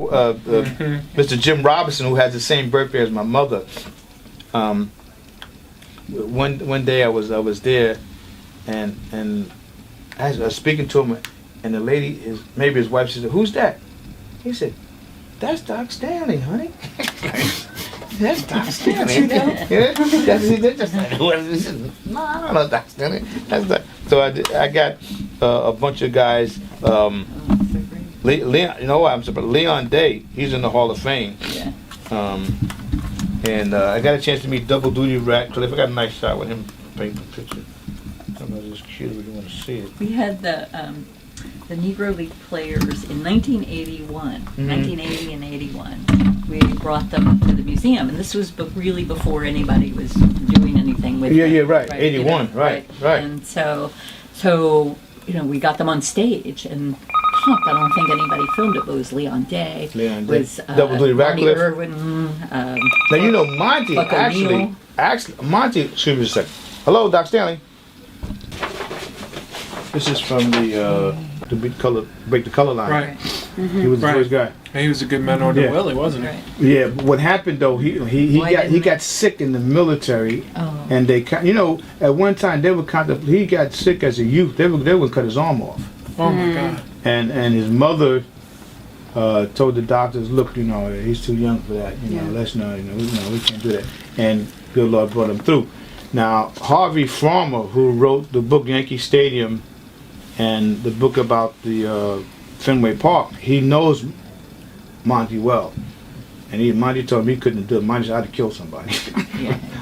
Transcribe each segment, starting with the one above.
Mr. Jim Robinson, who has the same birthday as my mother. One day I was there, and I was speaking to him, and the lady, maybe his wife, she said, "Who's that?" He said, "That's Doc Stanley, honey." That's Doc Stanley. You know? Yeah, that's like, no, I don't know Doc Stanley. That's Doc. So I got a bunch of guys. Leon, you know what? I'm surprised. Leon Day, he's in the Hall of Fame. Yeah. And I got a chance to meet Double Duty Ratcliffe. I got a nice shot with him painting a picture. I don't know if it's cute if you want to see it. We had the Negro League players in 1981, 1980 and 81. We brought them to the museum, and this was really before anybody was doing anything with them. Yeah, right. 81, you know, right. And so we got them on stage, and I don't think anybody filmed it, but it was Leon Day. Was Double Duty Ratcliffe. Irwin, now you know Monty actually. Monty. Excuse me a second. Hello, Doc Stanley. This is from the break the color line. Right. He was the first guy. He was a good man on the Willie, wasn't he? Right. Yeah. But what happened though? He got sick in the military, and they at one time they were he got sick as a youth. They would cut his arm off. Oh my God. And his mother told the doctors, look, he's too young for that. Let's not, we can't do that. And good Lord brought him through. Now Harvey Farmer, who wrote the book Yankee Stadium and the book about the Fenway Park, he knows Monty well. And Monty told him he couldn't do it. Monty said, I'd have killed somebody.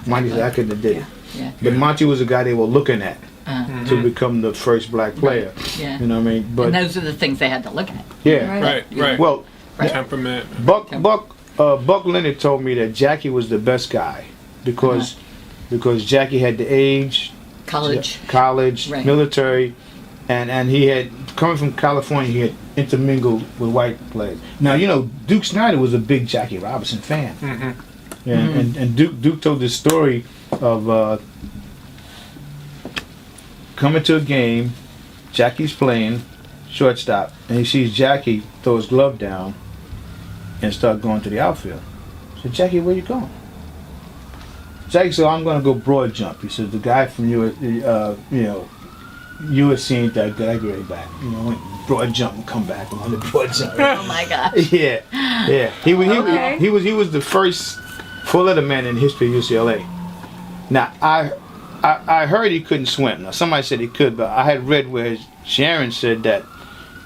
Monty said, I couldn't have did it. Yeah. But Monty was the guy they were looking at to become the first black player. Yeah. You know what I mean? But and those are the things they had to look at. Yeah. Right. Well, temperament. Buck Leonard told me that Jackie was the best guy because Jackie had the age, college, military, and he had, coming from California, he had intermingled with white players. Now Duke Snider was a big Jackie Robinson fan. And Duke told this story of coming to a game, Jackie's playing shortstop, and he sees Jackie throw his glove down and start going to the outfield. I said, Jackie, where you going? Jackie said, I'm going to go broad jump. He said, the guy from USC ain't that good. I go right back. Went broad jump and come back on the broad jump. Oh my God. Yeah. He was the first full-letter man in the history of UCLA. Now I heard he couldn't swim. Now somebody said he could, but I had read where Sharon said that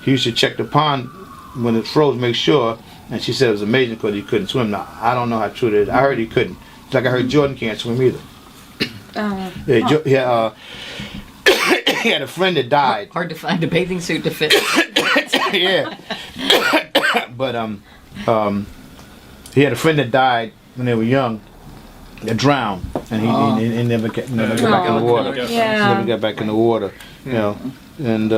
he used to check the pond when it froze, make sure, and she said it was amazing because he couldn't swim. Now I don't know how true that is. I heard he couldn't. It's like I heard Jordan can't swim either. He had a friend that died. Hard to find a bathing suit to fit. Yeah. But he had a friend that died when they were young. That drowned, and he never got back in the water. Never got back in the water. And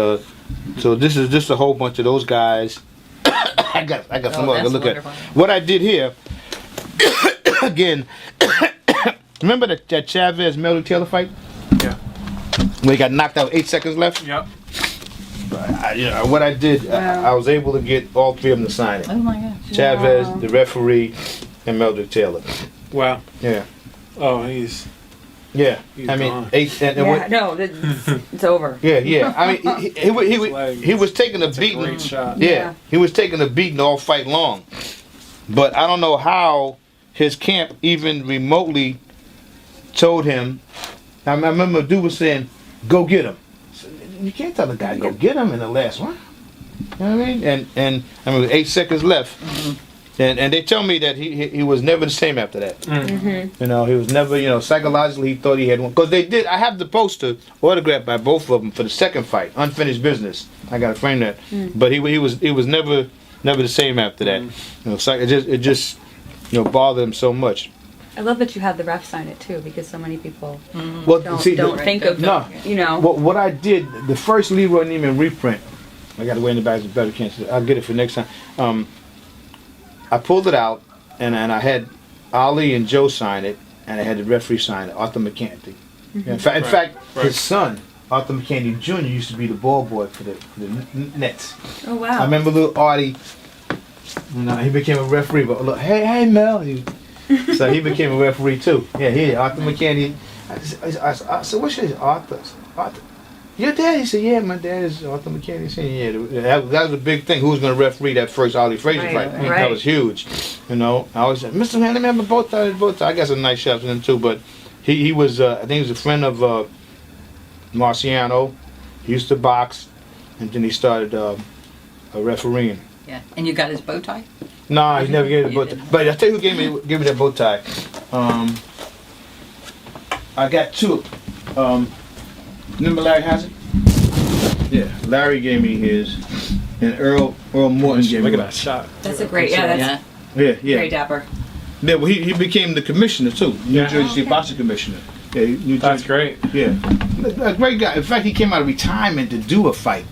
so this is just a whole bunch of those guys. I got some more to look at. What I did here again. Remember that Chavez Melody Taylor fight? Yeah. Where he got knocked out 8 seconds left. Yep. What I did, I was able to get all three of them to sign it. Oh my gosh. Chavez, the referee, and Melody Taylor. Wow. Yeah. Oh, he's I mean, gone. It's over. Yeah. I mean, he was taking a beating. Great shot. Yeah, he was taking a beating all fight long. But I don't know how his camp even remotely told him. I remember a dude was saying, "Go get him." So you can't tell the guy go get him in the last one. You know what I mean? And I mean, 8 seconds left. And they tell me that he was never the same after that. He was never, psychologically he thought he had one. Because they did, I have the poster autographed by both of them for the second fight, Unfinished Business. I got to frame that. But he was never the same after that. It just bothered him so much. I love that you had the ref sign it too, because so many people don't think of What I did, the first Leroy Neiman reprint, I got to wear in the back of better cancer. I'll get it for next time. I pulled it out, and I had Ali and Joe sign it, and I had the referee sign it, Arthur McCanty. In fact, his son, Arthur McCanty Jr., used to be the ball boy for the Nets. Oh wow! I remember little Artie No, he became a referee. But look, hey, Mel. So he became a referee too. Yeah, Arthur McCann. I said, what's his Arthur? Arthur. Your dad? He said, yeah, my dad is Arthur McCann. He said, yeah, that was a big thing. Who was going to referee that first Ali Frazier fight? I mean, that was huge. You know, I always said, Mr. Man, let me have a bow tie. I got some nice shots with him too, but he was, I think he was a friend of Marciano. He used to box, and then he started refereeing. Yeah. And you got his bow tie? Nah, he never gave me the bow tie. But I tell you who gave me that bow tie. I got two. Remember Larry Hazzard? Yeah, Larry gave me his, and Earl Morton gave me. Look at that shot. That's a great. Yeah, that's Yeah. very dapper. Yeah, well, he became the commissioner too, New Jersey State Boxing Commissioner. Yeah, That's great. Yeah, a great guy. In fact, he came out of retirement to do a fight.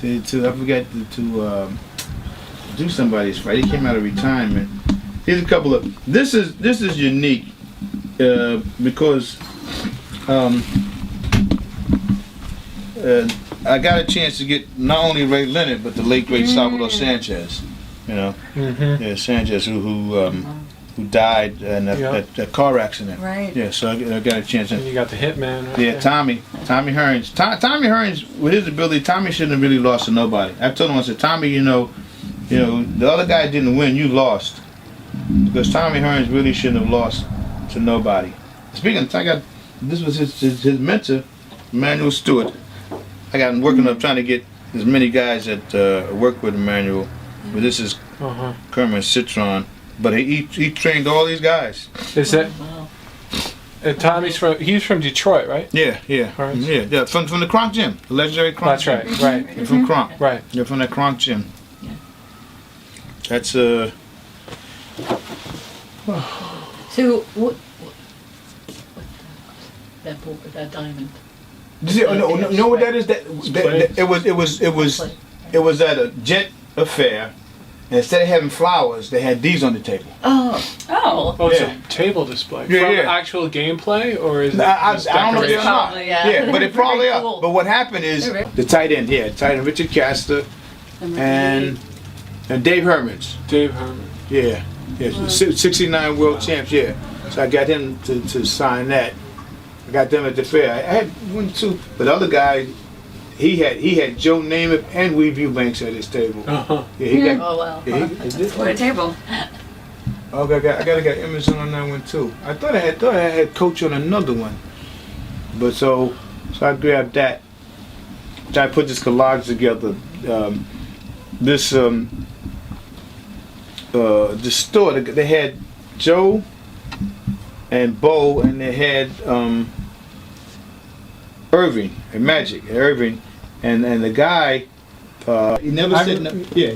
To I forget to do somebody's fight. He came out of retirement. Here's a couple of. This is unique because I got a chance to get not only Ray Leonard but the late great Salvador Sanchez. You know, yeah, Sanchez who died in a car accident. Right. Yeah, so I got a chance. And you got the hitman. Right Yeah, there. Tommy Hearns. Tommy Hearns, with his ability, Tommy shouldn't have really lost to nobody. I told him, I said, Tommy, you know, the other guy didn't win, you lost. Because Tommy Hearns really shouldn't have lost to nobody. Speaking of, this was his mentor, Emmanuel Stewart. I got him working up trying to get as many guys that work with Emmanuel. But this is Kermit Citron. But he trained all these guys. Is that? Wow. Tommy's he's from Detroit, right? Yeah. Hearns? Yeah. From the Kronk Gym, the legendary Kronk. That's Gym. right. They're from Kronk. Right. They're from that Kronk Gym. Yeah. That's So what that diamond? You know what that is? That it was at a jet affair. And instead of having flowers, they had these on the table. Oh. Oh, it's Yeah. a table display. Yeah, From yeah. actual gameplay, or is it I just don't know if they're decoration? not. Probably, yeah. But it probably Very are. cool. But what happened is the tight end, Richard Castor and Dave Hermans. Dave Herman. Yeah. 69 world champs, yeah. So I got him to sign that. I got them at the fair. I had one, two, but the other guy, he had Joe Namath and Weave Eubanks at his table. Uh-huh. Yeah, he got. Oh wow. Yeah, What a table. I gotta get Emerson on that one too. I thought I had Coach on another one, but so I grabbed that. I put this collage together. This store, they had Joe and Bo, and they had Irving and Magic and Irving, and the guy he never said no, Yeah.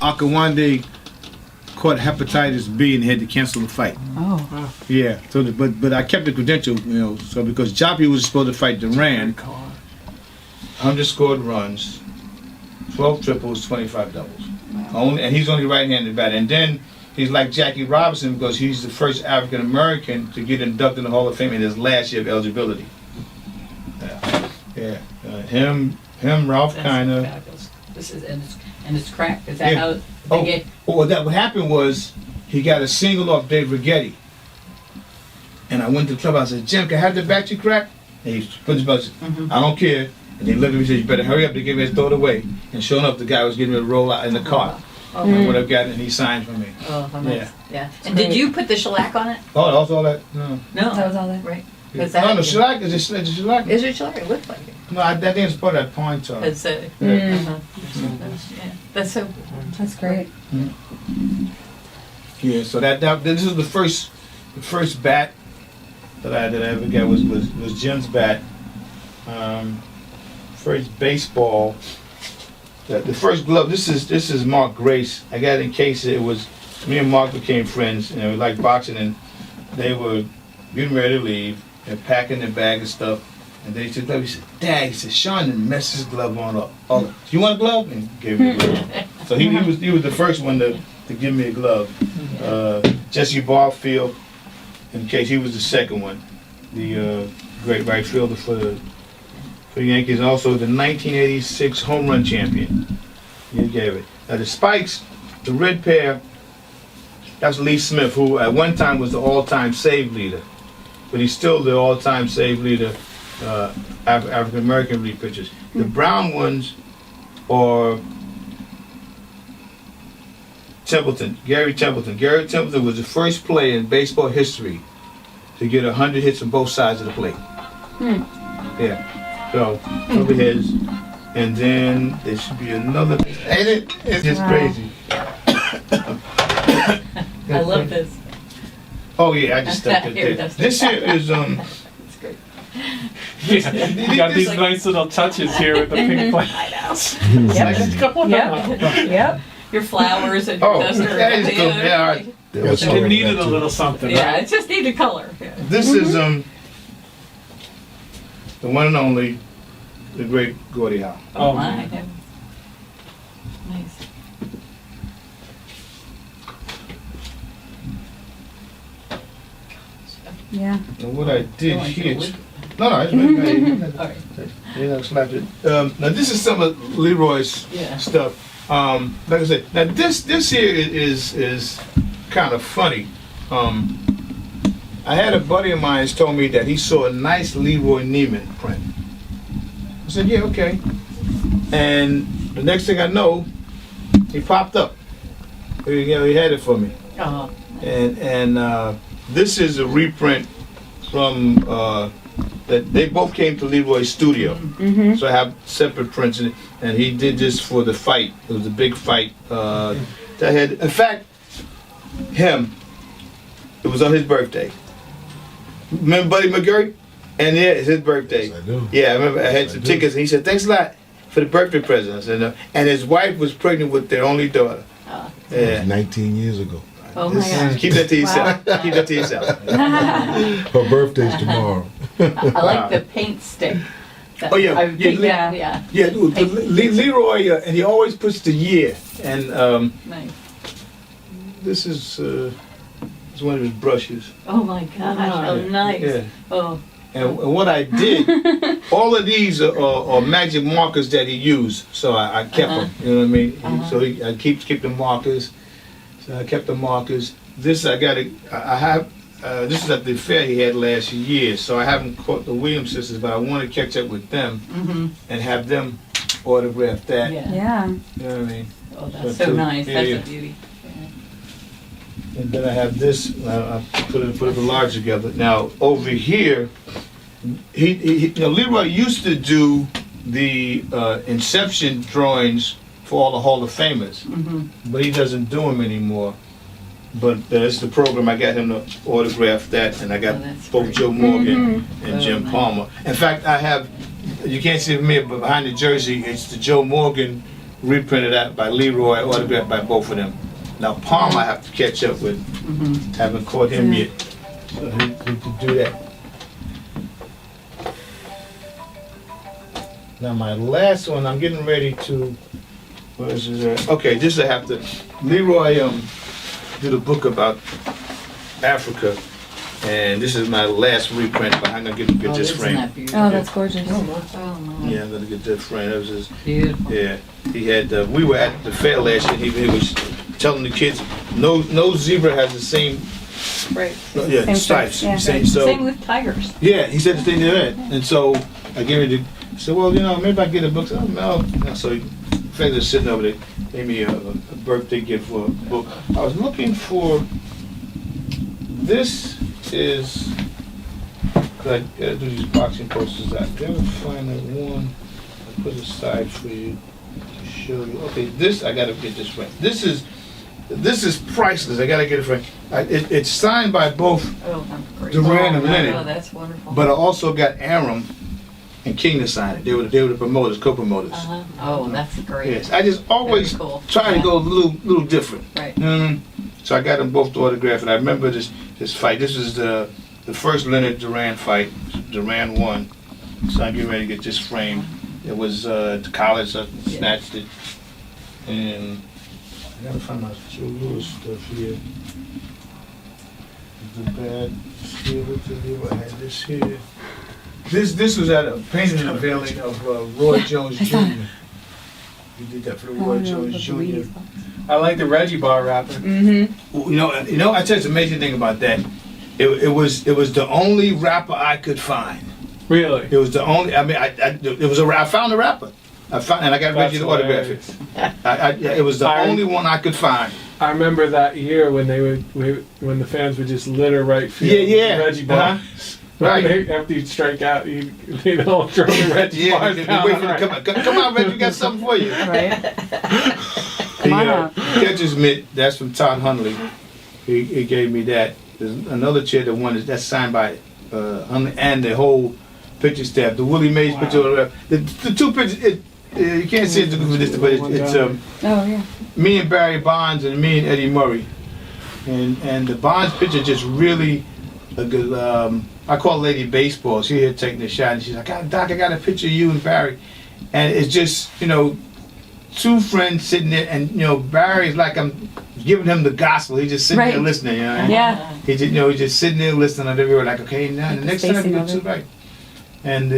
Akawande caught hepatitis B and had to cancel the fight. Oh. Yeah, so but I kept the credential, so because Joppy was supposed to fight Duran, 100 scored runs, 12 triples, 25 doubles. Only, and he's only right-handed batter. And then he's like Jackie Robinson because he's the first African American to get inducted in the Hall of Fame in his last year of eligibility. Yeah. Him, Ralph Kiner. Fabulous. This is and it's cracked. Is that how Oh, they get? what happened was he got a single off Dave Rigetti. And I went to the club. I said, Jim, can I have the battery crack? And he put his buzzer. I don't care. And he looked at me and said, you better hurry up to give me his throw it away. And sure enough, the guy was getting ready to roll out in the car. I would have gotten it, and he signed for me. Oh, how nice. Yeah. And great. did you put the shellac on it? Oh, that was all that? No. No. That was all that. Right. No, Is that- no, shellac, is it shellac? Is it shellac? It looks like it. No, I think it's part of that point. It's Yeah. yeah. That's so. That's great. Yeah, so that this is the first bat that I ever got was Jim's bat. First baseball. The first glove. This is Mark Grace. I got it in case it was me and Mark became friends, and we liked boxing, and they were getting ready to leave and packing their bag and stuff. And they said, he said, Dad, he said, Sean didn't mess his glove on up. Oh, you want a glove? And gave me a glove. So he was the first one to give me a glove. Jesse Barfield, in case he was the second one, the great right fielder for the Yankees, also the 1986 home run champion. He gave it. Now the Spikes, the red pair, that's Lee Smith, who at one time was the all-time save leader. But he's still the all-time save leader, African-American league pitchers. The brown ones are Templeton, Gary Templeton. Gary Templeton was the first player in baseball history to get 100 hits on both sides of the plate. Yeah. So, over his. And then there should be another. Ain't it? It's just crazy. I love this. Oh yeah, I just stuck it Here, there. that's This here is It's great. You got these nice little touches here with the pink flag. I know. Yep. Your flowers and your Oh, duster. that is cool. Yeah, all right. That's It needed a little something, Yeah, right? it just needed color. Yeah. This is the one and only, the great Gordie Howe. Oh, Oh, my. man. Nice. Yeah. And what I did Oh, I here, should no, it's right. All right. You know, slapped it. Now this is some of Leroy's Yeah. stuff. Like I said, now this here is kind of funny. I had a buddy of mine told me that he saw a nice Leroy Neiman print. I said, yeah, okay. And the next thing I know, he popped up. He had it for me. Oh, And this is a reprint from that they both came to Leroy's studio. So I have separate prints, and he did this for the fight. It was a big fight that had, in fact, it was on his birthday. Remember Buddy McGurk? And yeah, it's his birthday. Yes, I do. Yeah, I remember I had Yes, some I do. tickets, and he said, thanks a lot for the birthday present. I said, no. And his wife was pregnant with their only daughter. Yeah. 19 years ago. oh my gosh. Keep that to yourself. Keep that to yourself. Her birthday's tomorrow. I like the paint stick. Oh, yeah. I Yeah, think that, yeah. Yeah, Leroy, and he always puts the year. And Nice. this is one of his brushes. Oh my gosh. Oh, nice. Yeah. Oh, And what I did, all of these are magic markers that he used, so I kept them. You know what I mean? So I keep the markers. So I kept the markers. This I have. This is at the fair he had last year, so I haven't caught the Williams sisters, but I want to catch up with them and have them autograph that. yeah. Yeah. You know what I mean? Oh, that's So so too. nice. Yeah, That's yeah. a beauty. And then I have this. I put it large together. Now over here, Leroy used to do the inception drawings for all the Hall of Famers, but he doesn't do them anymore. But that's the program. I got him to autograph that, and I got Oh, that's both great. Joe Morgan and Oh, Jim nice. Palmer. In fact, I have. You can't see it from here, but behind the jersey, it's the Joe Morgan reprinted out by Leroy, autographed by both of them. Now Palmer, I have to catch up with. Haven't caught him yet, so he could do that. Now my last one, I'm getting ready to. Where is it? Okay, this I have to. Leroy did a book about Africa, and this is my last reprint. But I'm gonna get Oh, this isn't frame. that beautiful? Oh, that's gorgeous. Oh, my. Yeah, I'm gonna get this frame. That was his. Beautiful. Yeah, he had. We were at the fair last year. He was telling the kids, no zebra has the same. Right. Yeah, Same stripes. stripes, yeah. Same. Same with tigers. Yeah, he said the same to that. And so I gave him the. I said, well, maybe I get a book. So, no. So he was sitting over there, gave me a birthday gift for a book. I was looking for. This is. I gotta do these boxing posters. I gotta find that one. I put aside for you to show you. Okay, this I gotta get this right. This is priceless. I gotta get it right. It's signed by both. Oh, great. Duran and Leonard. Oh, that's wonderful. But I also got Aram and King to sign it. They were the promoters, co-promoters. Oh, that's great. Yes, I just always Very cool. try to go a little different. Right. So I got them both to autograph, and I remember this fight. This was the first Leonard Duran fight. Duran won. So I'm getting ready to get this framed. It was the college. I snatched it, and I gotta find my Joe Lewis stuff here. The bad I had this here. This was at a painting unveiling of Roy Jones Jr. We did that for the Roy Jones Jr. I like the Reggie bar rapper. You know, I tell you the amazing thing about that. It was the only rapper I could find. Really? It was the only. I mean, I found a rapper. And I got Reggie to autograph it. It was the only one I could find. I remember that year when when the fans would just litter right field. Yeah. Reggie bar. Right. After you strike out, they don't throw the Reggie bars down. Wait for them to come on, Reggie, we got something for you. Right. Come on out. Catcher's mitt, that's from Todd Hundley. He gave me that. There's another chair that's signed by Hundley and the whole picture staff. The Willie Mays picture. The two pictures. You can't see it for this, but it's Oh yeah. me and Barry Bonds and me and Eddie Murray, and the Bonds picture just really a good. I call Lady Baseball. She here taking the shot, and she's like, "Doc, I got a picture of you and Barry," and it's just two friends sitting there, and Barry's like I'm giving him the gospel. He's just sitting there listening. Yeah. He just he's just sitting there listening, and everywhere like, okay, now the next time you go to right, and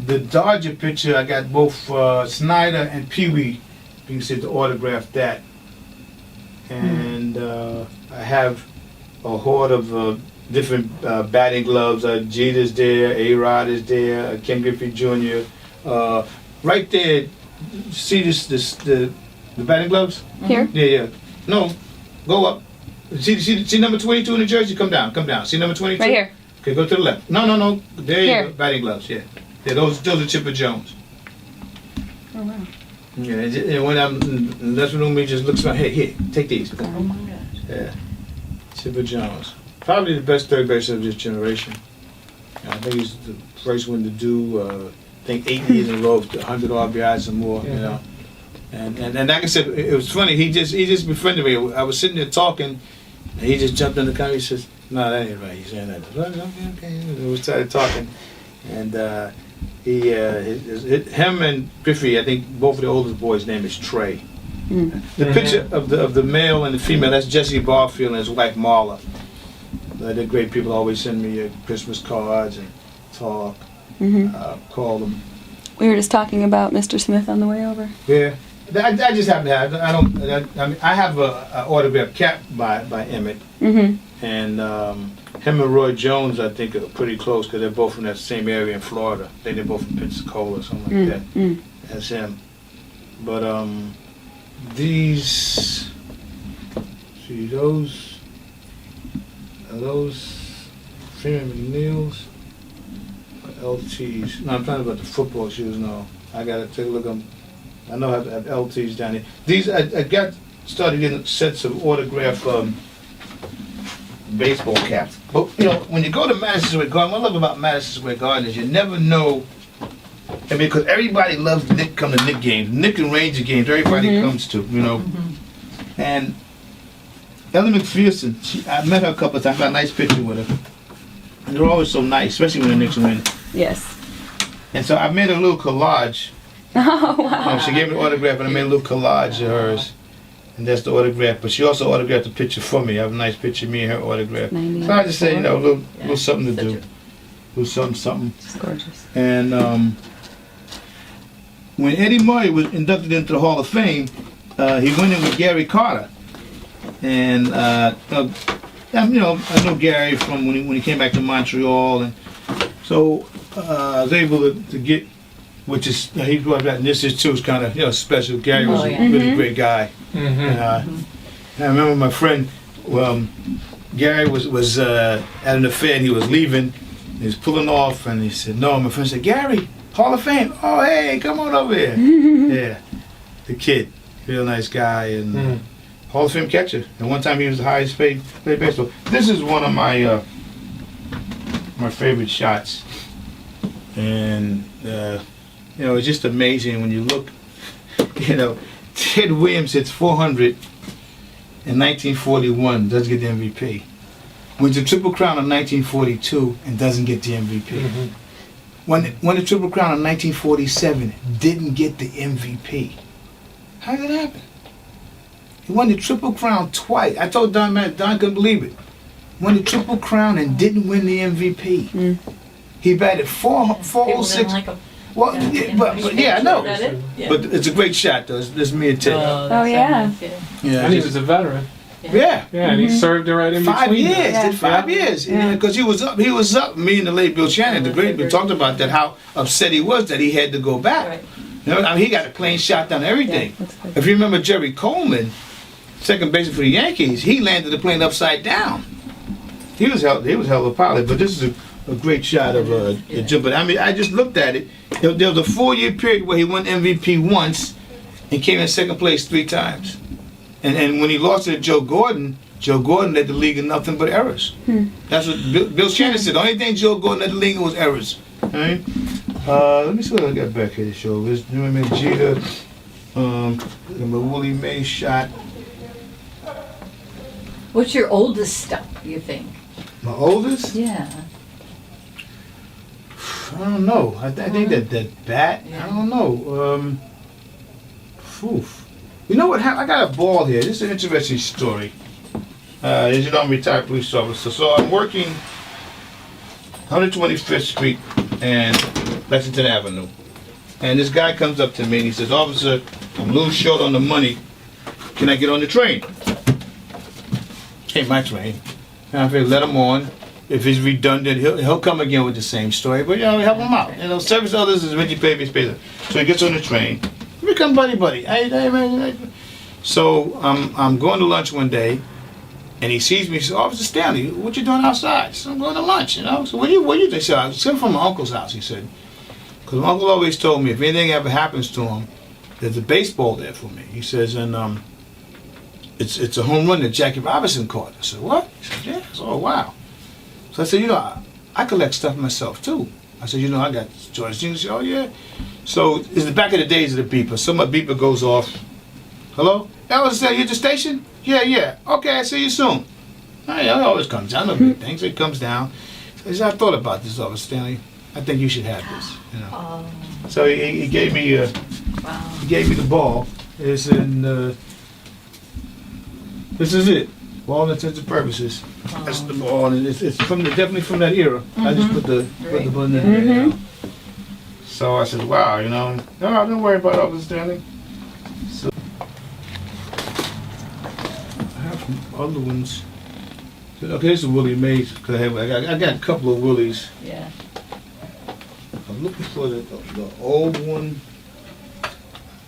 the Dodger picture, I got both Snyder and Pee Wee. You can see to autograph that. And I have a horde of different batting gloves. Jeter's there, A-Rod is there, Ken Griffey Jr. Right there, see the batting gloves? Here? Yeah. No, go up. See number 22 in the jersey? Come down. See number 22? Right here. Okay, go to the left. No. There Here. you go. Batting gloves, yeah. Yeah, those are Chipper Jones. Oh wow. Yeah, and when I'm in the dressing room, he just looks around. Hey, here, take these. Oh my gosh. Yeah, Chipper Jones. Probably the best third baseman of this generation. I think he's the first one to do, I think 8 years in a row, 100 RBIs or more, And like I said, it was funny. He just befriended me. I was sitting there talking, and he just jumped in the car. He says, "No, that ain't right." He's saying that. Okay. And we started talking, and him and Griffey, I think both of the oldest boys' name is Trey. The picture of the male and the female, that's Jesse Barfield and his wife Marla. They're great people. Always send me Christmas cards and talk, call them. We were just talking about Mr. Smith on the way over. Yeah, I just happen to have. I mean, I have a autographed cap by Emmett, and him and Roy Jones, I think, are pretty close because they're both from that same area in Florida. I think they're both from Pensacola or something like that. As him, but these, see those, are those Freeman McNeil's or LTs? No, I'm talking about the football shoes. No, I gotta take a look at them. I know I have LTs down here. These I got started getting sets of autographed baseball caps. But when you go to Madison Square Garden, what I love about Madison Square Garden is you never know. I mean, because everybody loves come to Knick games, Knick and Ranger games. Everybody comes to, And Ellie McPherson, I met her a couple of times. I got a nice picture with her. And they're always so nice, especially when the Knicks win. Yes. And so I made a little collage. Oh wow. She gave me an autograph, and I made a little collage of hers. And that's the autograph. But she also autographed a picture for me. I have a nice picture of me and her autograph. So I just say, a little something to do. A little something. It's gorgeous. And when Eddie Murray was inducted into the Hall of Fame, he went in with Gary Carter. And I know Gary from when he came back to Montreal, and so I was able to get, which is he brought that. And this is too is kind of special. Gary was a really great guy. I remember my friend, Gary was at an affair and he was leaving. He was pulling off, and he said, "No." My friend said, "Gary, Hall of Fame. Oh, hey, come on over here." Yeah, the kid, real nice guy, and Hall of Fame catcher. And one time he was the highest paid baseball. This is one of my my favorite shots, and it's just amazing when you look. Ted Williams hits 400 in 1941, doesn't get the MVP. Wins the Triple Crown in 1942 and doesn't get the MVP. Won the Triple Crown in 1947, didn't get the MVP. How did that happen? He won the Triple Crown twice. I told Don couldn't believe it. Won the Triple Crown and didn't win the MVP. He batted 406. Well, yeah, but yeah, I know. Is that it? Yeah. But it's a great shot, though. It's me and Ted. that's yeah. so nice, Yeah, And he was a veteran. yeah. Yeah, and he served it right in 5 between. years, them. did 5 years, Yeah. because he was up. Me and the late Bill Shannon, the great, we talked about that, how upset he was that he had to go back. Right. You know, I mean, he got a plane shot down and everything. That's good. If you remember Jerry Coleman, second baseman for the Yankees, he landed the plane upside down. He was hell of a pilot, but this is a great shot of the jump. But I mean, I just looked at it. There was a 4-year period where he won MVP once and came in second place 3 times. And when he lost to Joe Gordon led the league in nothing but errors. That's what Bill Shannon said. The only thing Joe Gordon led the league in was errors. All right? Let me see what I got back here to show. This Jeter, the Willie Mays shot. What's your oldest stuff, you think? My oldest? Yeah. I don't know. I think that bat. I don't know. Oof. You know what? I got a ball here. This is an interesting story. As you know, I'm a retired police officer, so I'm working 125th Street and Lexington Avenue. And this guy comes up to me and he says, "Officer, I'm a little short on the money. Can I get on the train?" Ain't my train. And I figured, let him on. If he's redundant, he'll come again with the same story. But, help him out. Service others is Richie Baby's business. So he gets on the train. We become buddy. So I'm going to lunch one day, and he sees me. He says, "Officer Stanley, what you doing outside?" So I'm going to lunch, So what you doing? He said, "I was coming from my uncle's house," he said. Because my uncle always told me if anything ever happens to him, there's a baseball there for me. He says, and it's a home run that Jackie Robinson caught. I said, "What?" He said, "Yeah." I said, "Oh, wow." So I said, I collect stuff myself too. I said, I got George Jeans. He said, "Oh, yeah." So it's the back of the days of the beeper. So my beeper goes off. "Hello? Yeah, was you at the station?" Yeah. "Okay, I'll see you soon." It always comes down. No big things. It comes down. So he said, "I thought about this, Officer Stanley. I think you should have this." Oh, So he gave me wow. he gave me the ball. It's in this is it. For all intents and purposes. That's the ball, and it's definitely from that era. I just put the button in there. So I said, "Wow, no, don't worry about it, Officer Stanley." So I have some other ones. Okay, this is Willie Mays. Cause I got a couple of Willies. Yeah. I'm looking for the old one.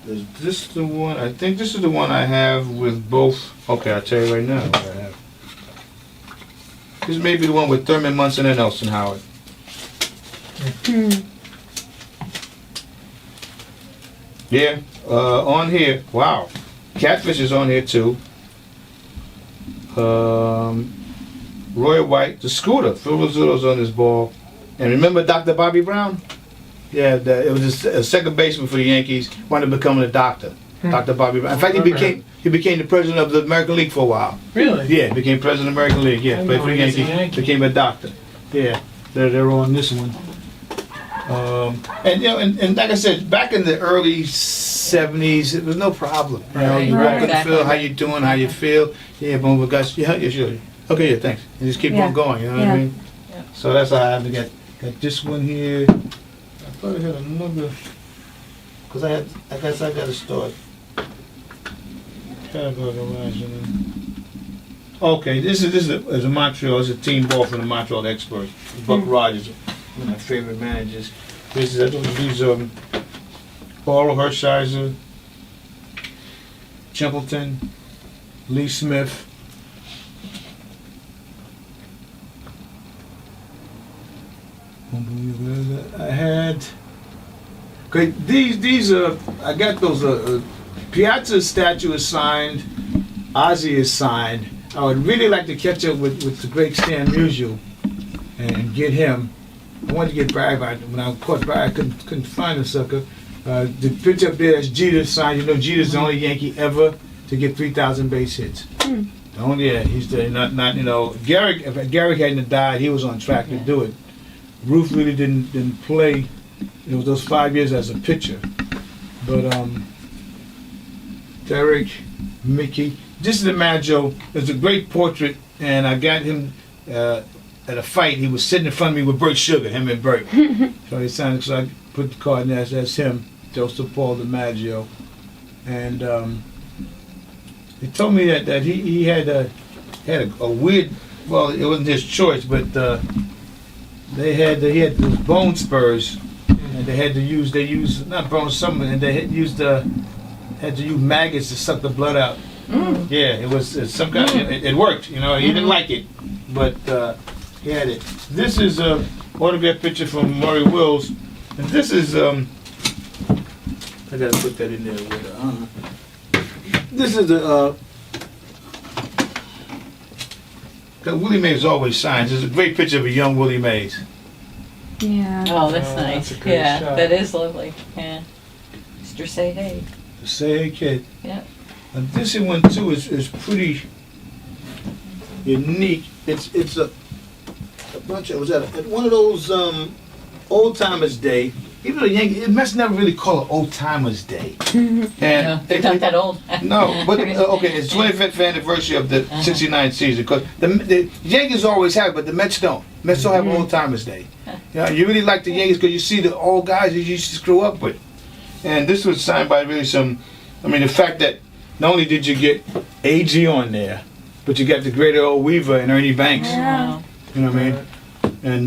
Is this the one? I think this is the one I have with both. Okay, I'll tell you right now what I have. This may be the one with Thurman Munson and Nelson Howard. Yeah, on here. Wow. Catfish is on here too. Roy White, the scooter. Phil Rizzuto's on this ball. And remember Dr. Bobby Brown? Yeah, it was a second baseman for the Yankees. Wound up becoming a doctor. Dr. Bobby Brown. In fact, he became the president of the American League for a while. Really? Yeah, became president of the American League. Yeah, played for the Yankees. Became a doctor. Yeah, they're on this one. And like I said, back in the early '70s, it was no problem. You walk in the field, how you doing, how you feel. Yeah, boom, we got you. Yeah, sure. Okay, yeah, thanks. And just keep on going. You know what I mean? Yeah. So that's how I have to get this one here. I thought I had another, because I guess I got to start. Okay, this is a Montreal. It's a team ball from the Montreal Experts. Buck Rogers, one of my favorite managers. These Paul Hershiser, Templeton, Lee Smith. I had. Okay, these I got those. Piazza's statue is signed. Ozzy is signed. I would really like to catch up with the great Stan Musial and get him. I wanted to get Barry, but when I caught Barry, I couldn't find the sucker. The picture up there is Jeter signed. Jeter's the only Yankee ever to get 3,000 base hits. He's the not. Gary, if Gary hadn't died, he was on track to do it. Ruth really didn't play. It was those 5 years as a pitcher, but Derek, Mickey. This is the Maggio. It's a great portrait, and I got him at a fight. He was sitting in front of me with Bert Sugar, him and Bert. So he signed. So put the card in there. That's him, Joseph Paul DiMaggio. And he told me that he had a weird. Well, it wasn't his choice, but he had those bone spurs, and they used not bone something, and they had to use maggots to suck the blood out. Yeah, it was some kind. It worked, you know. He didn't like it, but he had it. This is a autograph picture from Murray Wills, and this is I gotta put that in there with this is the Willie Mays always signs. There's a great picture of a young Willie Mays. Yeah. Oh, that's Oh, nice. that's a great Yeah, shot. that is lovely. Yeah. Mr. Say Hey. Say Hey Kid. Yeah. And this one too is pretty unique. It's a bunch of, was that one of those old timers day. Even though Yankee, it must never really call it old timers day. No, And they're not that old. no, but okay, it's 25th anniversary of the '69 season because the Yankees always have it, but the Mets don't. Mets don't have old timers day. You really like the Yankees because you see the old guys you used to grow up with. And this was signed by really some. I mean, the fact that not only did you get AG on there, but you got the great old Weaver and Ernie Banks. Yeah. You know what I mean?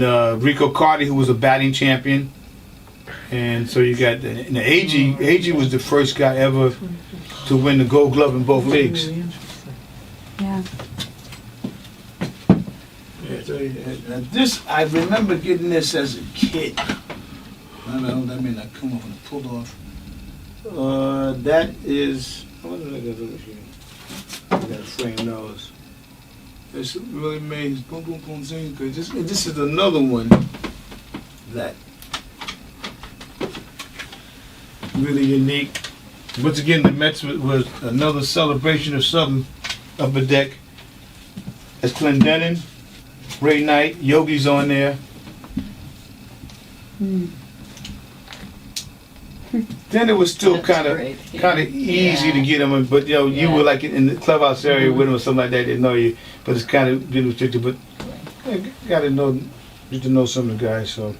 And Rico Carty, who was a batting champion. And so you got the AG. AG was the first guy ever to win the Gold Glove in both leagues. Really interesting. Yeah. Yeah, so, this I remember getting this as a kid. I don't know. That may not come off and pulled off. That is. I wonder if I gotta frame those. It's really made boom boom boom zing. Cause this is another one that really unique. Once again, the Mets was another celebration of something up a deck. That's Clendenin, Ray Knight, Yogi's on there. Then it was still That's kind of great, yeah. easy to Yeah. get them, but you know you Yeah. were like in the clubhouse area with them or something like that. They didn't know you, but it's kind of restricted. But got to know, get to know some of the guys. So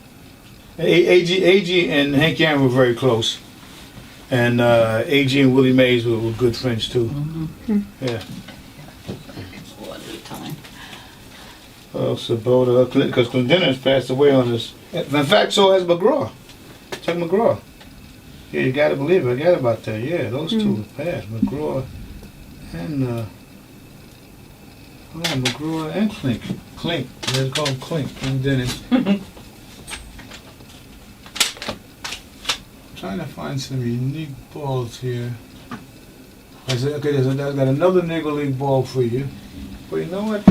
AG and Hank Aaron were very close, and AG and Willie Mays were good friends too. Yeah. One at a time. Well, Sabota, because Clendenin's passed away on us. In fact, so has McGraw, Chuck McGraw. Yeah, you gotta believe it. I forgot about that. Yeah, those two have passed. McGraw and McGraw and Klink. Klink. They call him Klink. Clendenin. Trying to find some unique balls here. I said, okay, I've got another Negro League ball for you. But you know what?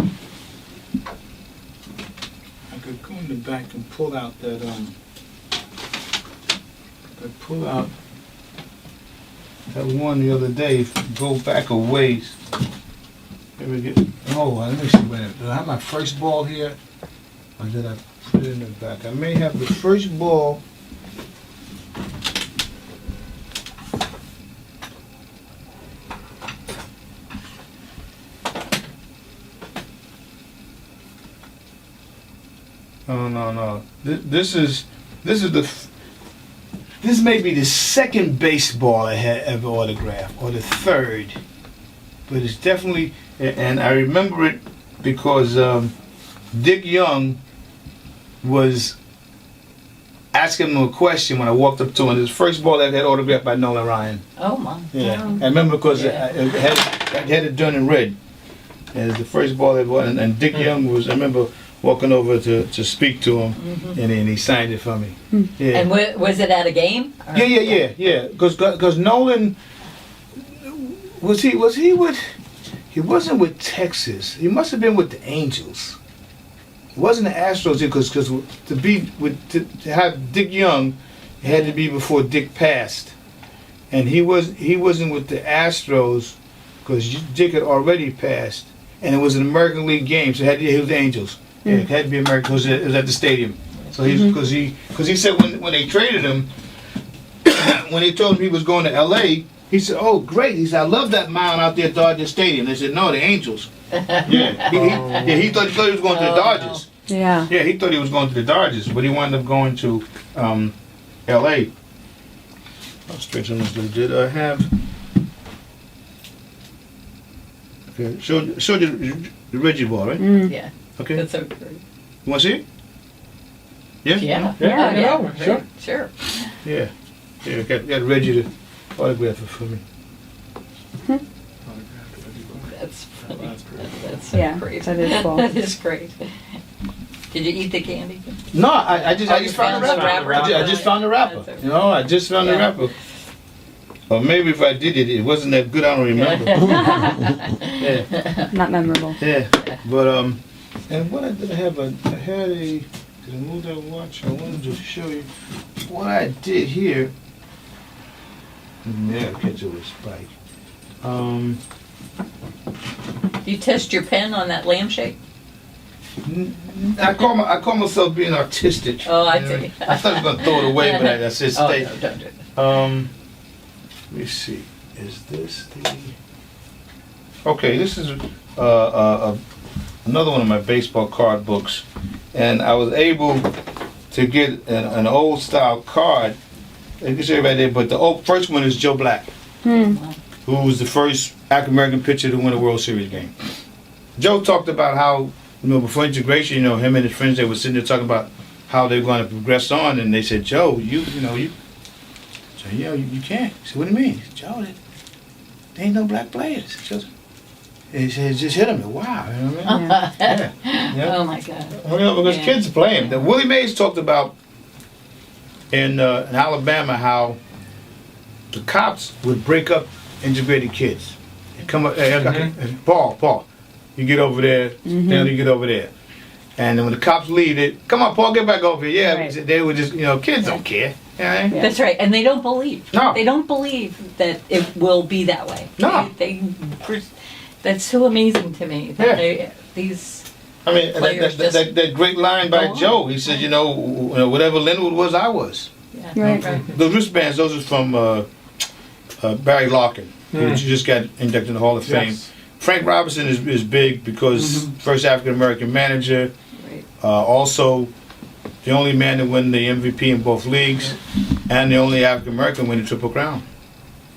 I could go in the back and pull out that I pulled out that one the other day. Go back a ways. Let me get. Oh, let me see. Wait a minute. Do I have my first ball here, or did I put it in the back? I may have the first ball. Oh no. This may be the second baseball I had ever autographed, or the third, but it's definitely. And I remember it because Dick Young was asking him a question when I walked up to him. His first ball I had autographed by Nolan Ryan. Oh my. Yeah, I remember because Yeah. it had it done in red. And it's the first ball I bought, and Dick Young was. I remember walking over to speak to him, and then he signed it for me. Yeah. And was it at a game? Or- Yeah. Because Nolan was he with? He wasn't with Texas. He must have been with the Angels. It wasn't the Astros because to have Dick Young, it had to be before Dick passed, and he wasn't with the Astros because Dick had already passed, and it was an American League game, so he was the Angels. Yeah, it had to be American because it was at the stadium. So because he said when they traded him, when they told him he was going to L.A., he said, "Oh, great!" He said, "I love that mound out there at Dodger Stadium." They said, "No, the Angels." Yeah, he thought he was going to the Dodgers. Yeah. Yeah, he thought he was going to the Dodgers, but he wound up going to L.A. I'll straighten this a little bit. I have. Okay, show you the Reggie ball, right? Yeah, Okay. that's so great. You want to see it? Yeah? Yeah, Yeah, oh, yeah, right, sure. sure. Yeah. Yeah, got Reggie to autograph it for me. That's funny. That's great. That's so Yeah, great. that is cool. That is great. Did you eat the candy? No, I just Oh, I you just found the found the rapper. wrapper? I just found the rapper. That's okay. You know, I just found the Yeah. rapper. Or maybe if I did it, it wasn't that good. I don't remember. Yeah, Not memorable. yeah. But and what did I have? I had a. Did I move that watch? I wanted to show you what I did here. Yeah, catch it with a spike. You test your pen on that lampshade? I call myself being artistic. Oh, I You know, see. I thought I was gonna throw it away, but I said Oh, stay. no, don't do it. Let me see. Is this the? Okay, this is another one of my baseball card books, and I was able to get an old style card. You can see it right there, but the first one is Joe Black, who was the first African American pitcher to win a World Series game. Joe talked about how, before integration, him and his friends, they were sitting there talking about how they were going to progress on, and they said, Joe, you can't. He said, what do you mean? He said, Joe, there ain't no black players. He said, just hit him. Wow. You know what I mean? Yeah. Oh my God. Because Yeah. kids are playing. The Willie Mays talked about in Alabama how the cops would break up integrated kids. They come up, hey, Paul, you get over there. Stanley, you get over there. And then when the cops leave, come on, Paul, get back over here. Yeah, Right. they would just, kids don't care. You know what I mean? That's right, and they don't believe. No. They don't believe that it will be that way. No. That's so amazing to me. That Yeah. these. I mean, Players that great line by go on. Joe. He said, whatever Linwood was, I was. Yeah, Right. Those wristbands, those are from Barry Larkin, who just got inducted in the Hall of Fame. Yes. Frank Robinson is big because first African American manager, Right. also the only man to win the MVP in both leagues, and the only African American win the Triple Crown.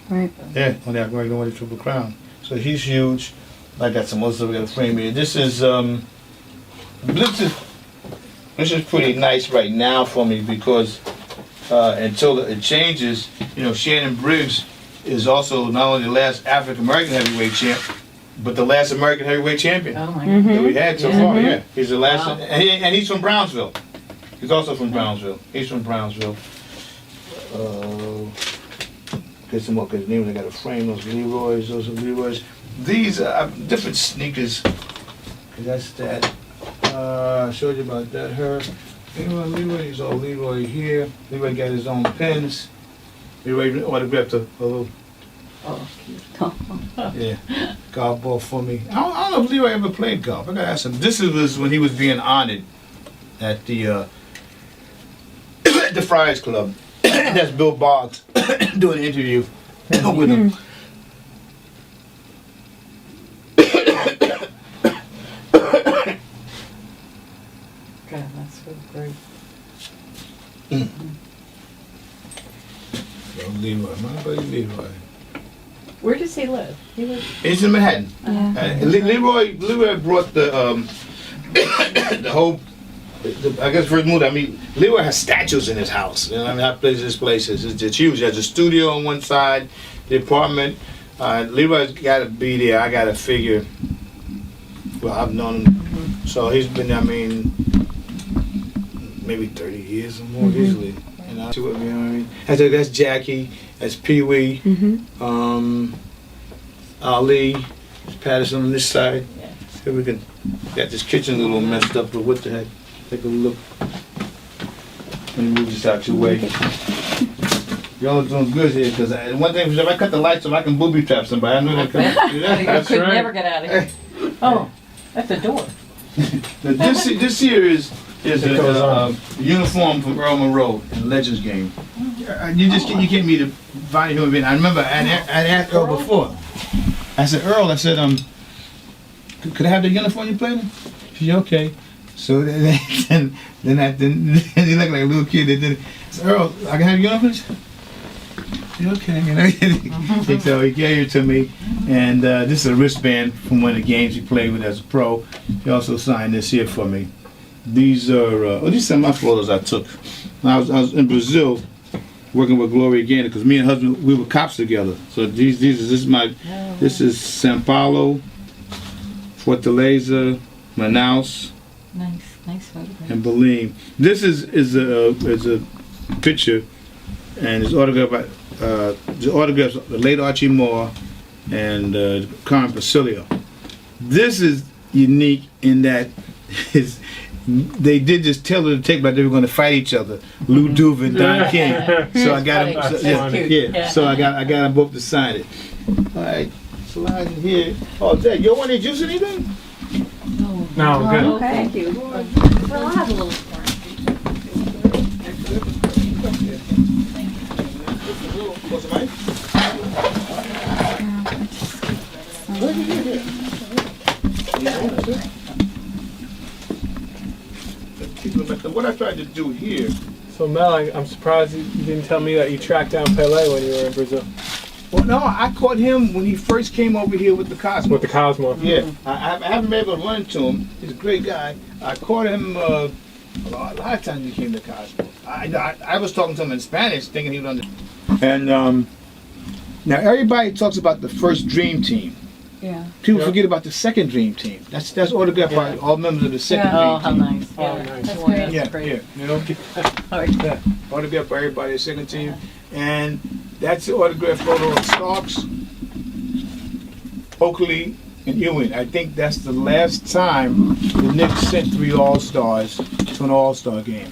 Right. Yeah, only African American win the Triple Crown. So he's huge. I got some other stuff we got to frame here. This is pretty nice right now for me because until it changes, Shannon Briggs is also not only the last African American heavyweight champ, but the last American heavyweight champion Oh my Mm-hmm. God. that we had so far. Yeah, he's the last, Wow. and he's from Brownsville. He's also from Brownsville. He's from Brownsville. Get some more because names I got to frame those Leroy's. Those are Leroy's. These are different sneakers. 'Cause that's that. I showed you about that. Leroy, he's all Leroy here. Leroy got his own pens. Leroy autographed a little Oh, cute. golf ball for me. I don't know if Leroy ever played golf. I gotta ask him. This was when he was being honored at the the Friars Club. That's Bill Boggs doing an interview with him. God, that's so great. Leroy, my buddy Leroy. Where does he live? He lives. He's in Manhattan. Yeah. Leroy brought the the whole. I guess first move. I mean, Leroy has statues in his house. You know, how this place is. It's huge. He has a studio on one side, the apartment. Leroy's got to be there. I got to figure. Well, I've known him, so he's been. I mean, maybe 30 years or more easily. And I see what you know what I mean. That's Jackie. That's Pee Wee. Ali, Patterson on this side. Yeah. Here we can. Got this kitchen a little messed up, but what the heck? Take a look. Let me move this out your way. Y'all are doing good here, because one thing is if I cut the lights off, I can booby trap somebody. I know that. You could right. never get out of here. Oh, that's a door. This here is a uniform from Earl Monroe in the Legends game. You can't meet a body human being. I remember I'd asked Earl before. I said, Earl, could I have the uniform you played in? She said, okay. So then he looked like a little kid. I Earl, I can have you on, please? You okay? You know, so he gave it to me, and this is a wristband from one of the games he played with as a pro. He also signed this here for me. These are these are some of my photos I took. I was in Brazil working with Gloria Gaynor because me and husband we were cops together. So this is São Paulo, Fortaleza, Manaus, Nice photograph. and Belém. This is a picture, and it's autographed by the autographs of the late Archie Moore and Carmen Pasilio. This is unique in that they did just tell her to take, but they were going to fight each other, Lou Duva and Don King. So I got them. That's Yeah. cute. So I got them both to sign it. All right, slide in here. Oh, Dad, you want to juice anything? No, Oh, good. thank you. Well, I'll have a little more. Want some ice? What I tried to do here. So Mel, I'm surprised you didn't tell me that you tracked down Pele when you were in Brazil Well, no, I caught him when he first came over here with the Cosmos. with the Cosmo. Yeah, I haven't been able to run to him. He's a great guy. I caught him a lot of times he came to Cosmos. I was talking to him in Spanish, thinking he was on the... And now everybody talks about the first Dream Team. Yeah. People Yep. forget about the second Dream Team. That's autographed by all members of the second Oh, Dream how Team. nice. Oh, Yeah, nice. that's That's great. great. Yeah, Great. yeah, you know, All right. yeah. Autographed by everybody, the second team. And that's the autographed photo of Starks, Oakley, and Ewing. I think that's the last time the Knicks sent 3 All-Stars to an All-Star game.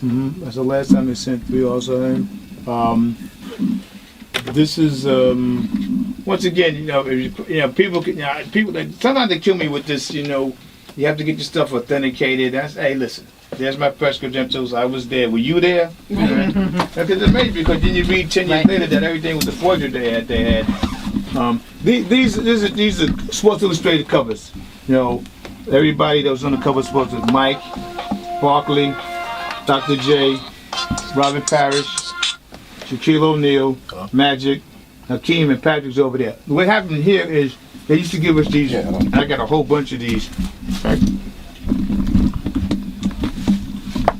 That's the last time they sent 3 All-Star games. This is once again, people sometimes they kill me with this. You have to get your stuff authenticated. Hey, listen, there's my press credentials. I was there. Were you there? Because it's amazing because then you read 10 years later that everything was a forgery they had. These are Sports Illustrated covers. Everybody that was on the cover of Sports was Mike, Barkley, Dr. J, Robin Parrish, Shaquille O'Neal, Magic, Hakeem, and Patrick's over there. What happened here is they used to give us these. I got a whole bunch of these.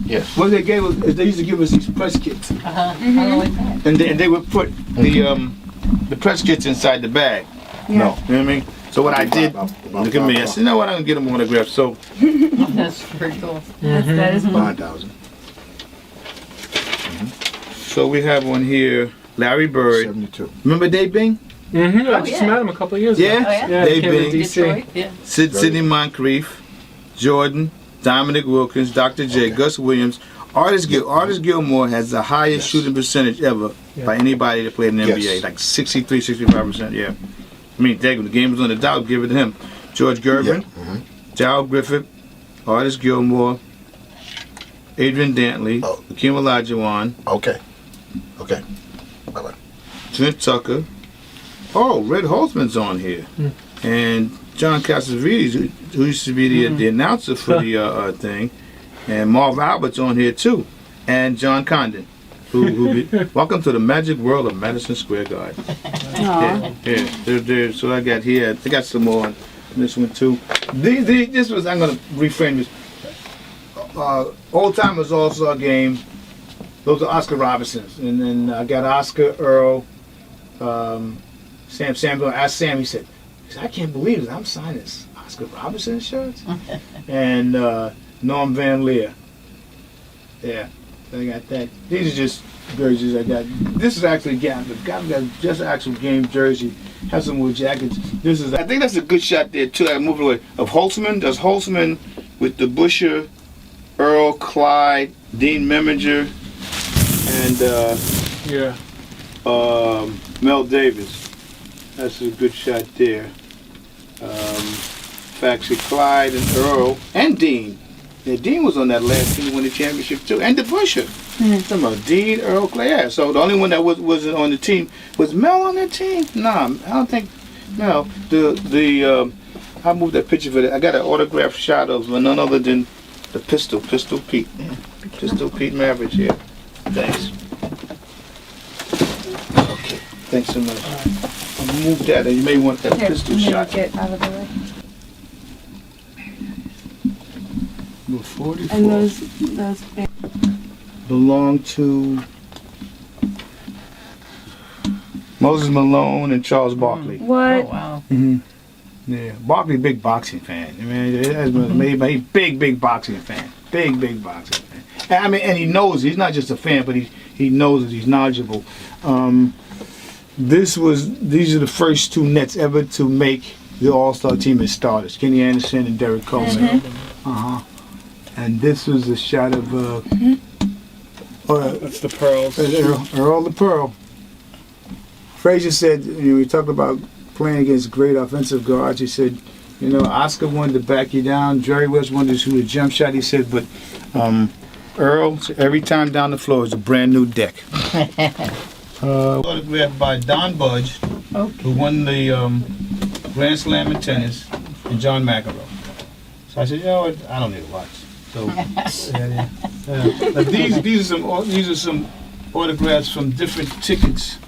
Yes. What they gave us is they used to give us these press kits, I like that. and they would put the press kits inside the bag. Yeah. No, you know what I mean? So what I did, look at me. I said, you know what? I'm gonna get them autographed. So That's very cool. That is cool. 9,000. so we have one here. Larry Bird. 72. Remember Dave Bing? Mm-hmm. I Oh, just yeah. met him a couple of years Yeah? ago. Oh, yeah? Yeah, They've he came to been- DC. Detroit, yeah. Sidney Moncrief, Jordan, Dominic Wilkins, Dr. J, Gus Williams. Artis Gilmore has the highest shooting percentage ever by anybody that played in the Yes. NBA, like 63, 65%. Yeah. I mean, when the game was on the dot, give it to him. George Gervin, Darrell Griffith, Artis Gilmore, Adrian Dantley, Oh. Hakeem Olajuwon, Okay. Okay. Bye-bye. Trent Tucker. Oh, Red Holtzman's on here. And John Cassavetes, who used to be the announcer for the thing. And Marv Albert's on here too. And John Condon. Welcome to the magic world of Madison Square Garden. Yeah. So I got here. I got some more on this one too. This was, I'm going to reframe this. Old Timers All-Star Game. Those are Oscar Robertsons. And then I got Oscar, Earl, Sam Samuel. I asked Sam, he said, I can't believe it. I'm signing Oscar Robertson shirts. And Norm Van Leer. Yeah, I got that. These are just jerseys I got. This is actually got just an actual game jersey. Have some more jackets. I think that's a good shot there too. I moved away of Holtzman. Does Holtzman with the Busher, Earl, Clyde, Dean Meminger, and Mel Davis. That's a good shot there. Actually, Clyde and Earl and Dean. Yeah, Dean was on that last team to win the championship too, and the Busher. Talking about Dean, Earl, Clay. Yeah, so the only one that wasn't on the team was Mel on that team. Nah, I don't think Mel. I moved that picture for that. I got an autographed shot of none other than The Pistol Pete. Yeah. Pistol Pete Mavericks, yeah. Thanks. Okay, thanks so much. I'll move that, and you may want that Here, pistol I'm gonna shot. get out of the way. Number 44. And those belong to Moses Malone and Charles Barkley. what? wow. Yeah, Barkley, big boxing fan. I mean, it has been made by big boxing fan. Big boxing fan. And, I mean, and he knows he's not just a fan, but he knows that he's knowledgeable. These are the first two Nets ever to make the All-Star team as starters: Kenny Anderson and Derrick Coleman. And this was a shot of That's the pearls. Earl the Pearl. Frazier said, we talked about playing against great offensive guards. He said, Oscar wanted to back you down. Jerry West wanted to shoot a jump shot. He said, but Earl, every time down the floor is a brand new deck. Autographed by Don Budge, who won the Grand Slam in tennis, and John McEnroe. So I said, I don't need a watch. So these are some autographs from different tickets.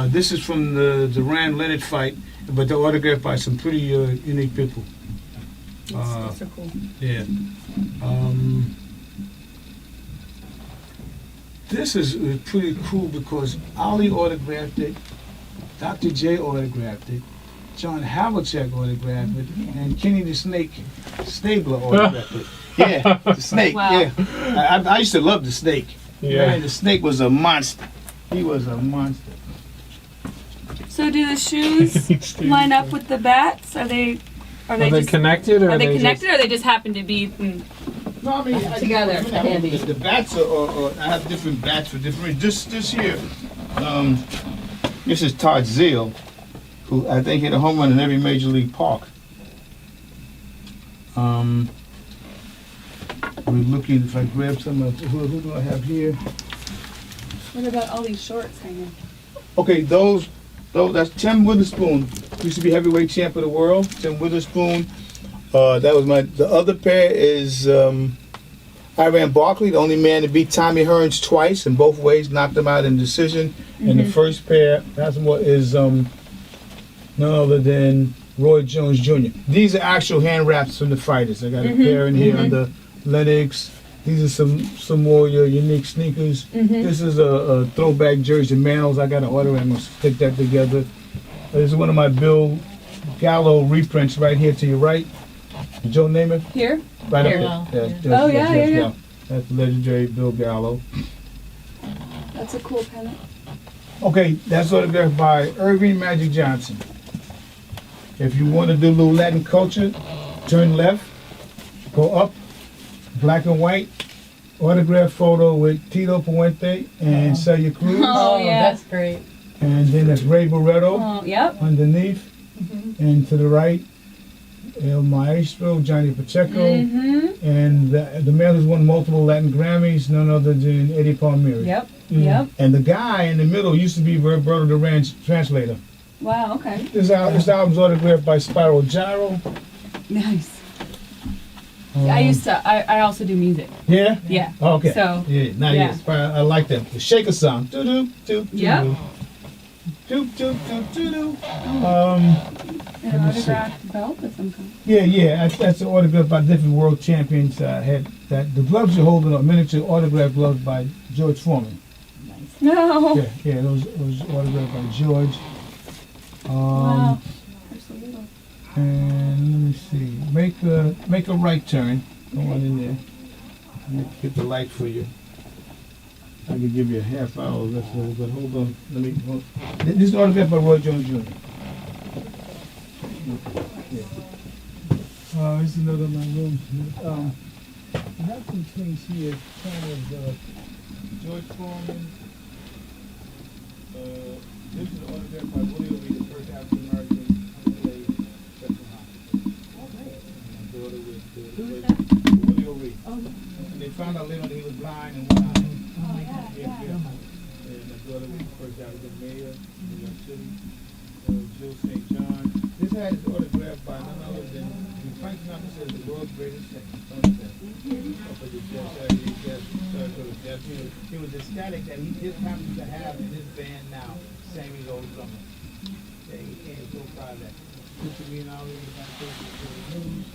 This is from the Duran Leonard fight, but they're autographed by some pretty unique people. That's so cool. Yeah. This is pretty cool because Ali autographed it, Dr. J autographed it, John Havlicek autographed it, and Kenny the Snake Stabler autographed it. Yeah, the Snake. Wow. Yeah, I used to love the Snake. Yeah. Man, the Snake was a monster. He was a monster. So do the shoes line up with the bats? Are they Are they just connected? Or are they just- connected or they just happen to be? No, I mean, Together, handy. The bats are I have different bats for different. This here, this is Todd Zeal, who I think hit a home run in every major league park. We're looking if I grab some of who do I have here? What about all these shorts hanging? Okay, those that's Tim Witherspoon. Used to be heavyweight champ of the world. Tim Witherspoon. That was the other pair is Iran Barkley, the only man to beat Tommy Hearns twice in both ways, knocked him out in decision. And the first pair, that's what is none other than Roy Jones Jr. These are actual hand wraps from the fighters. I got a pair in here under Lennox. These are some more unique sneakers. This is a throwback jersey Manals. I got an order. I'm gonna stick that together. This is one of my Bill Gallo reprints right here to your right. Joe Namath. Here? Right Here. up there. Oh, yeah. That's the legendary Bill Gallo. That's a cool pennant. Okay, that's autographed by Irving Magic Johnson. If you want to do a little Latin culture, turn left, go up, black and white, autograph photo with Tito Puente and Celia Cruz. Oh, yeah. That's great. And then there's Ray Barretto Oh, yep. underneath. And to the right, El Maestro, Johnny Pacheco. And the man who's won multiple Latin Grammys, none other than Eddie Palmieri. Yep. Yep. And the guy in the middle used to be Roberto Duran's translator. Wow. Okay. This album's autographed by Spiral Gyro. Nice. I also do music. Yeah? Yeah. Okay. So, yeah, now yeah. Spiral, I like them. The Shaker song. Doo-doo-doo-doo. Yep. Doo-doo-doo-doo-doo. An Let me see. autographed belt of some kind. Yeah. That's an autograph by different world champions. Had that the gloves you're holding are miniature autograph gloves by George Foreman. No. Yeah, those autographed by George. Wow. They're so little. And let me see. Make a right turn. Go on in there. Let me get the light for you. I can give you a half hour, but hold on. This is autographed by Roy Jones Jr. Yeah. This is another of my rooms. I have some things here, kind of George Foreman. This is autographed by Willie O'Ree, the first African American who played professional hockey. My daughter with Willie O'Ree. And they found out later that he was blind and whatnot. And my daughter was the first African mayor in New York City, Jill St. John. This hat is autographed by none other than Frank Sinatra said the world's greatest sex. He was ecstatic that he just happens to have in his band now Sammy's old drummer. He came so proud of that. Mr. Leonardo was about to the news.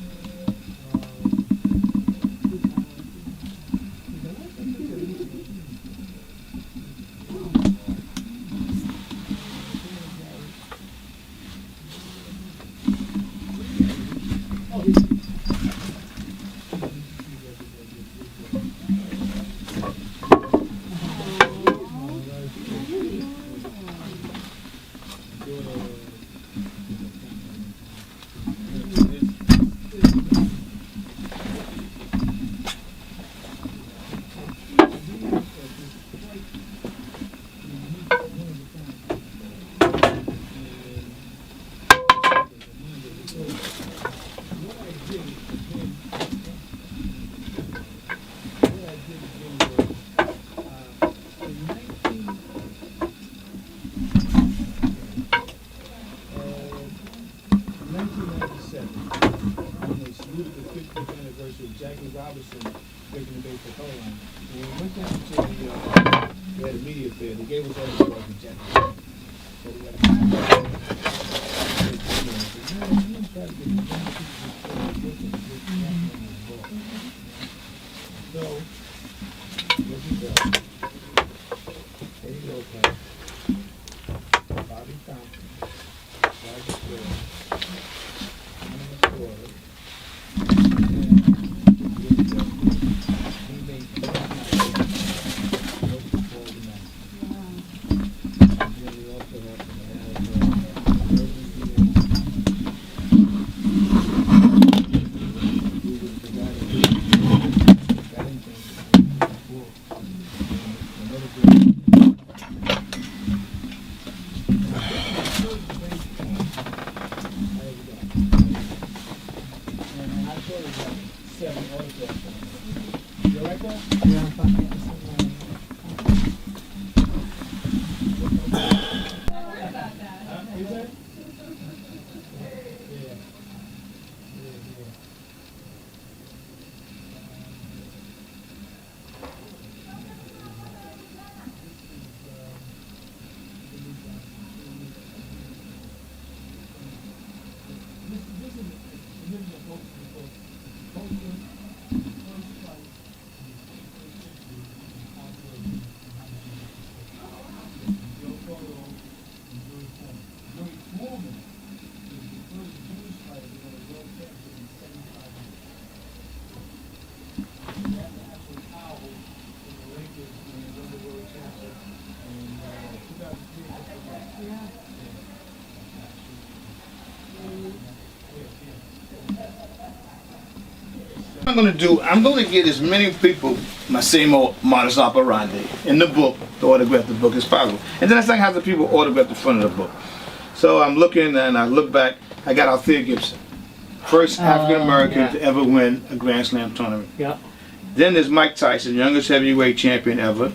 I'm going to get as many people my same old modus operandi in the book to autograph the book as possible. And then I think how the people autograph the front of the book. So I'm looking and I look back, I got Althea Gibson. First African American to ever win a Grand Slam tournament. Yeah. Then there's Mike Tyson, youngest heavyweight champion ever.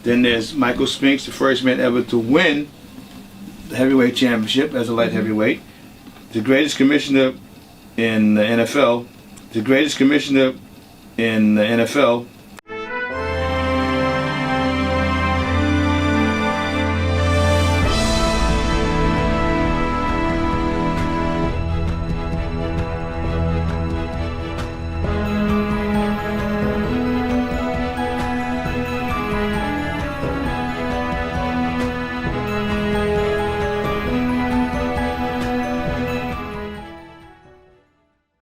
Then there's Michael Spinks, the first man ever to win the heavyweight championship as a light heavyweight. The greatest commissioner in the NFL. The greatest commissioner in the NFL